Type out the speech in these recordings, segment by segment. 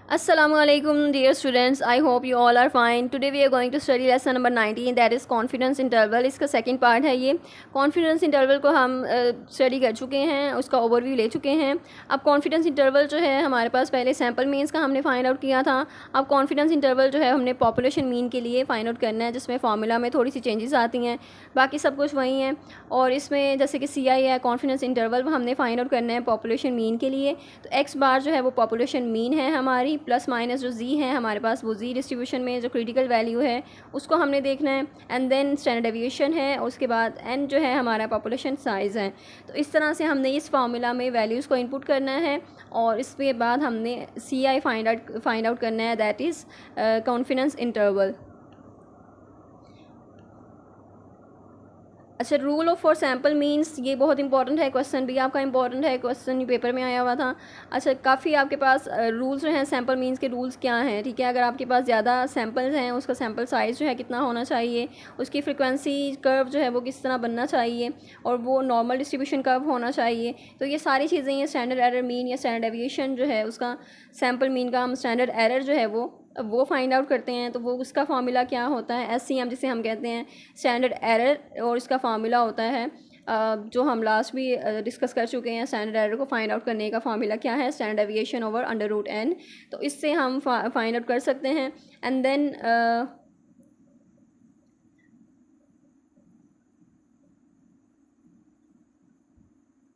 Assalamualaikum dear students, I hope you all are fine. Today we are going to study lesson number 19, that is confidence interval. इसका second part है ये. Confidence interval को हम study कर चुके हैं, उसका ओवरव्यू ले चुके हैं. अब कॉन्फिडेंस इंटरवल जो है हमारे पास पहले सैम्पल मीन्स का हमने फाइंड आउट किया था. अब कॉन्फिडेंस इंटरवल जो है हमने पॉपुलेशन मीन के लिए फाइंड आउट करना है, जिसमें फार्मूला में थोड़ी सी चेंजेस आती हैं, बाकी सब कुछ वही है. और इसमें जैसे कि CI है कॉन्फिडेंस इंटरवल, वो हमने फाइंड आउट करना है पॉपुलेशन मीन के लिए. तो एक्स बार जो है वो पॉपुलेशन मीन है हमारी, प्लस माइनस जो जी है हमारे पास वो जी डिस्ट्रीब्यूशन में जो क्रिटिकल वैल्यू है उसको हमने देखना है. एंड देन स्टैंडर्ड डेविएशन है, उसके बाद एन जो है हमारा पॉपुलेशन साइज़ है. तो इस तरह से हमने इस फार्मूला में वैल्यूज़ को इनपुट करना है और इसके बाद हमने CI फाइंड आउट करना है, दैट इज़ कॉन्फिडेंस इंटरवल. अच्छा, rule of for sample means ये बहुत इंपॉर्टेंट है, क्वेश्चन भी आपका इंपॉर्टेंट है, क्वेश्चन पेपर में आया हुआ था. अच्छा, काफ़ी आपके पास रूल्स जो हैं सैम्पल मीन्स के रूल्स क्या हैं, ठीक है. अगर आपके पास ज़्यादा सैम्पल्स हैं, उसका सैम्पल साइज़ जो है कितना होना चाहिए, उसकी फ्रिक्वेंसी कर्व जो है वो किस तरह बनना चाहिए, और वो नॉर्मल डिस्ट्रीब्यूशन कर्व होना चाहिए. तो ये सारी चीज़ें, ये स्टैंडर्ड एरर मीन या स्टैंडर्ड डेविएशन जो है उसका, सैम्पल मीन का हम स्टैंडर्ड एरर जो है वो फाइंड आउट करते हैं. तो वो उसका फार्मूला क्या होता है, SCM जिसे हम कहते हैं, स्टैंडर्ड एरर, और इसका फार्मूला होता है जो हम लास्ट भी डिस्कस कर चुके हैं. स्टैंडर्ड एरर को फाइंड आउट करने का फार्मूला क्या है, स्टैंडर्ड डेविएशन ओवर √n. तो इससे हम फाइंड आउट कर सकते हैं. एंड देन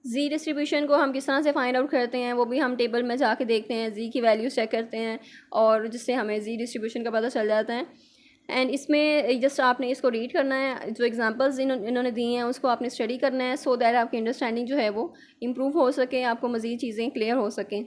जी डिस्ट्रीब्यूशन को हम किस तरह से फाइंड आउट करते हैं वो भी हम टेबल में जाके देखते हैं, जी की वैल्यूज़ चेक करते हैं और जिससे हमें जी डिस्ट्रीब्यूशन का पता चल जाता है. एंड इसमें जस्ट आपने इसको रीड करना है, जो एग्जांपल्स इन्होंने दिए हैं उसको आपने स्टडी करना है, सो दैट आपकी अंडरस्टैंडिंग जो है वो इम्प्रूव हो सके, आपको मज़ीद चीज़ें क्लियर हो सकें.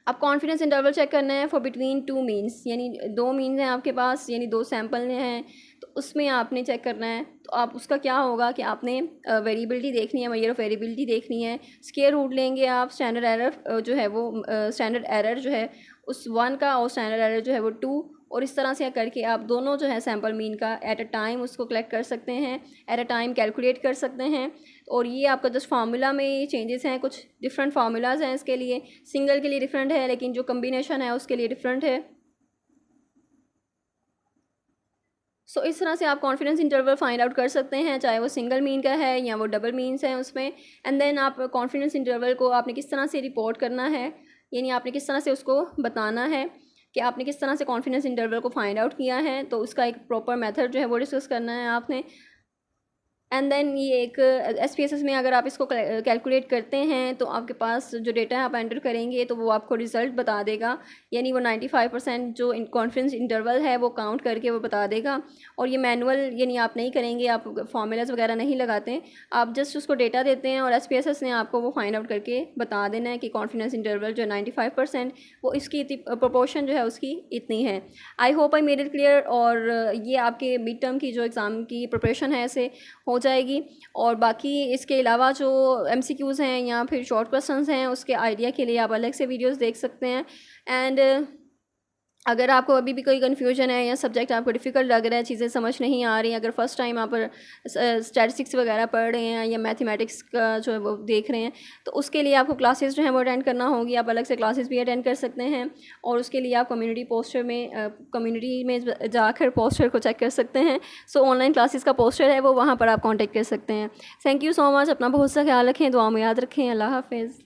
अब कॉन्फिडेंस इंटरवल चेक करना है फॉर बिटवीन टू मीन्स, यानी दो मीन्स हैं आपके पास, यानी दो सैम्पल हैं, तो उसमें आपने चेक करना है. तो आप उसका क्या होगा कि आपने वेरिएबिलिटी देखनी है, मेजर ऑफ वेरिएबिलिटी देखनी है. स्क्वायर रूट लेंगे आप, स्टैंडर्ड एरर जो है वो स्टैंडर्ड एरर जो है उस 1 का, और स्टैंडर्ड एरर जो है वो 2, और इस तरह से करके आप दोनों जो है सैम्पल मीन का एट अ टाइम उसको कलेक्ट कर सकते हैं, एट अ टाइम कैलकुलेट कर सकते हैं. और ये आपका जस्ट फार्मूला में ये चेंजेस हैं, कुछ डिफरेंट फार्मूलाज हैं इसके लिए. सिंगल के लिए डिफरेंट है, लेकिन जो कम्बिनेशन है उसके लिए डिफरेंट है. सो इस तरह से आप कॉन्फिडेंस इंटरवल फाइंड आउट कर सकते हैं, चाहे वो सिंगल मीन का है या वो डबल मीन्स है उसमें. एंड देन आप कॉन्फिडेंस इंटरवल को आपने किस तरह से रिपोर्ट करना है, यानी आपने किस तरह से उसको बताना है कि आपने किस तरह से कॉन्फिडेंस इंटरवल को फाइंड आउट किया है. तो उसका एक प्रॉपर मेथड जो है वो डिस्कस करना है आपने. एंड देन ये एक SPSS में अगर आप इसको कैलकुलेट करते हैं तो आपके पास जो डेटा है आप एंटर करेंगे तो वो आपको रिज़ल्ट बता देगा, यानी वो 95% जो कॉन्फिडेंस इंटरवल है वो काउंट करके वो बता देगा. और ये मैनुअल यानी आप नहीं करेंगे, आप फार्मूलाज वगैरह नहीं लगाते, आप जस्ट उसको डेटा देते हैं और SPSS ने आपको वो फाइंड आउट करके बता देना है कि कॉन्फिडेंस इंटरवल जो 95% वो इसकी प्रोपोर्शन जो है उसकी इतनी है. I hope I made it clear. और ये आपके मिड टर्म की जो एग्ज़ाम की प्रिपरेशन है ऐसे हो जाएगी. और बाकी इसके अलावा जो MCQs हैं या फिर शॉर्ट क्वेश्चंस हैं उसके आइडिया के लिए आप अलग से वीडियोस देख सकते हैं. एंड अगर आपको अभी भी कोई कन्फ्यूजन है या सब्जेक्ट आपको डिफ़िकल्ट लग रहा है, चीज़ें समझ नहीं आ रही, अगर फ़र्स्ट टाइम आप स्टैटिस्टिक्स वगैरह पढ़ रहे हैं या मैथमेटिक्स का जो है वो देख रहे हैं, तो उसके लिए आपको क्लासेस जो है वो अटेंड करना होगी. आप अलग से क्लासेस भी अटेंड कर सकते हैं, और उसके लिए आप कम्युनिटी में जाकर पोस्टर को चेक कर सकते हैं. सो ऑनलाइन क्लासेस का पोस्टर है वो वहाँ पर आप कॉन्टेक्ट कर सकते हैं. Thank you so much. अपना बहुत सा ख्याल रखें, दुआ में याद रखें. अल्लाह हाफिज़.